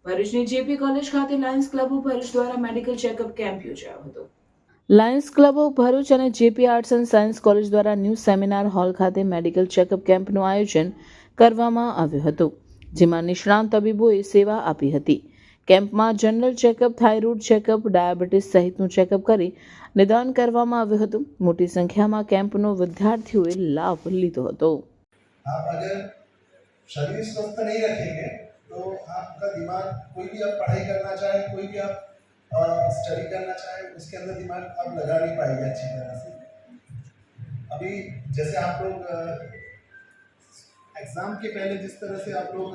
ભરૂચની JP college ખાતે Lions club of Bharuch દ્વારા મેડિકલ ચેકઅપ કેમ્પ યોજાયો હતો. લાયન્સ ક્લબ ઓફ ભરૂચ અને JP arts and science college દ્વારા ન્યૂ સેમિનાર હોલ ખાતે મેડિકલ ચેકઅપ કેમ્પનું આયોજન કરવામાં આવ્યું હતું, જેમાં નિષ્ણાંત તબીબોએ સેવા આપી હતી. કેમ્પમાં general checkup, thyroid checkup, diabetes સહિતનું ચેકઅપ કરી નિદાન કરવામાં આવ્યું હતું. મોટી સંખ્યામાં કેમ્પનો વિદ્યાર્થીઓએ લાભ લીધો હતો. आप अगर शरीर स्वस्थ नहीं रखेंगे तो आपका दिमाग, कोई भी आप पढ़ाई करना चाहें, कोई भी आप स्टडी करना चाहें, उसके अंदर दिमाग आप लगा नहीं पाएंगे अच्छी तरह से. अभी जैसे आप लोग एग्ज़ाम के पहले जिस तरह से आप लोग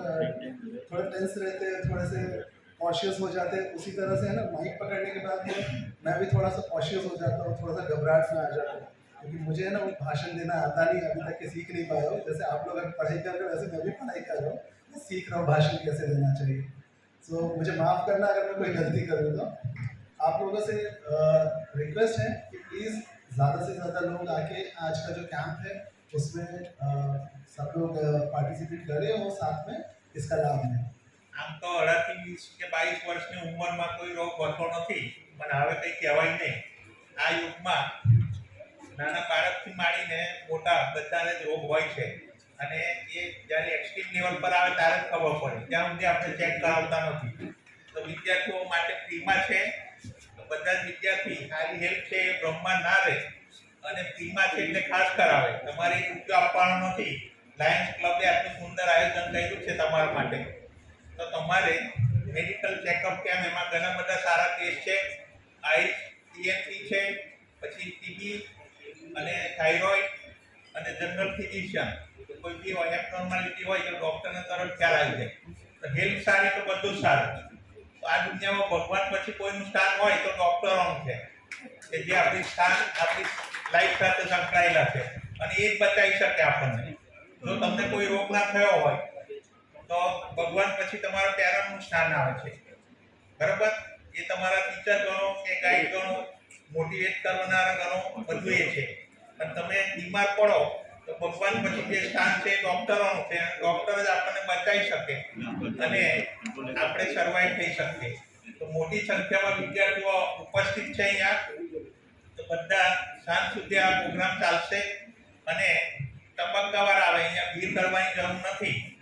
थोड़े टेंस रहते हैं, थोड़े से कॉशियस हो जाते हैं, उसी तरह से है ना, माइक पकड़ने के बाद मैं भी थोड़ा सा कॉशियस हो जाता हूँ, थोड़ा सा घबराहट में आ जाता हूँ, क्योंकि मुझे है ना वो भाषण देना आता नहीं, अभी तक के सीख नहीं पाया हूँ. जैसे आप लोग अभी पढ़ाई कर रहे हो, वैसे मैं भी पढ़ाई कर रहा हूँ, मैं सीख रहा हूँ भाषण कैसे देना चाहिए. सो मुझे माफ़ करना अगर मैं कोई गलती करूँ तो. आप लोगों से रिक्वेस्ट है कि प्लीज़ ज़्यादा से ज़्यादा लोग आके आज का जो कैंप है उसमें सब लोग पार्टिसिपेट करें और साथ में इसका लाभ लें. આમ તો 18 થી 20 કે 22 વર્ષની ઉંમરમાં કોઈ રોગ હોતો નથી, પણ હવે કંઈ કહેવાય નહીં. આ યુગમાં નાના બાળકથી માંડીને મોટા બધાને જ રોગ હોય છે, અને એ જ્યારે એક્સ્ટ્રીમ લેવલ પર આવે ત્યારે જ ખબર પડે. ત્યાં સુધી આપણે ચેક કરાવતા નથી. તો વિદ્યાર્થીઓ માટે ફ્રીમાં છે, તો બધા જ વિદ્યાર્થી સારી હેલ્પ છે એ બ્રહ્મા ના રહે, અને ફ્રીમાં છે એટલે ખાસ કરાવે. તમારે રૂપિયો આપવાનો નથી. લાયન્સ ક્લબે આટલું સુંદર આયોજન કર્યું છે તમારા માટે. તો તમારે મેડિકલ ચેકઅપ કેમ્પ, એમાં ઘણા બધા સારા ટેસ્ટ છે. આઈ ટીએમસી છે, પછી ટીબી અને થાઇરોઇડ અને જનરલ ફિઝિશિયન. કોઈ બી એબનોર્માલિટી હોય તો ડૉક્ટરને તરત ખ્યાલ આવી જાય. તો હેલ્થ સારી તો બધું જ સારું. તો આ દુનિયામાં ભગવાન પછી કોઈનું સ્થાન હોય તો ડૉક્ટરોનું છે, કે જે આપણી લાઈફ સાથે સંકળાયેલા છે, અને એ જ બચાવી શકે આપણને. જો તમને કોઈ રોગ ના થયો હોય તો ભગવાન પછી તમારા પેરેન્ટનું સ્થાન આવે છે. બરાબર? એ તમારા ટીચર ગણો કે ગાઈડ ગણો, મોટિવેટ કરનારા ગણો, બધું એ છે. પણ તમે બીમાર પડો તો ભગવાન પછી જે સ્થાન છે એ ડૉક્ટરોનું છે. ડૉક્ટર જ આપણને બચાવી શકે અને આપણે સર્વાઈવ થઈ શકીએ. તો મોટી સંખ્યામાં વિદ્યાર્થીઓ ઉપસ્થિત છે અહીંયા. તો બધા સાંજ સુધી આ પ્રોગ્રામ ચાલશે, અને તબક્કાવાર આવે. અહીંયા ભીડ કરવાની જરૂર નથી.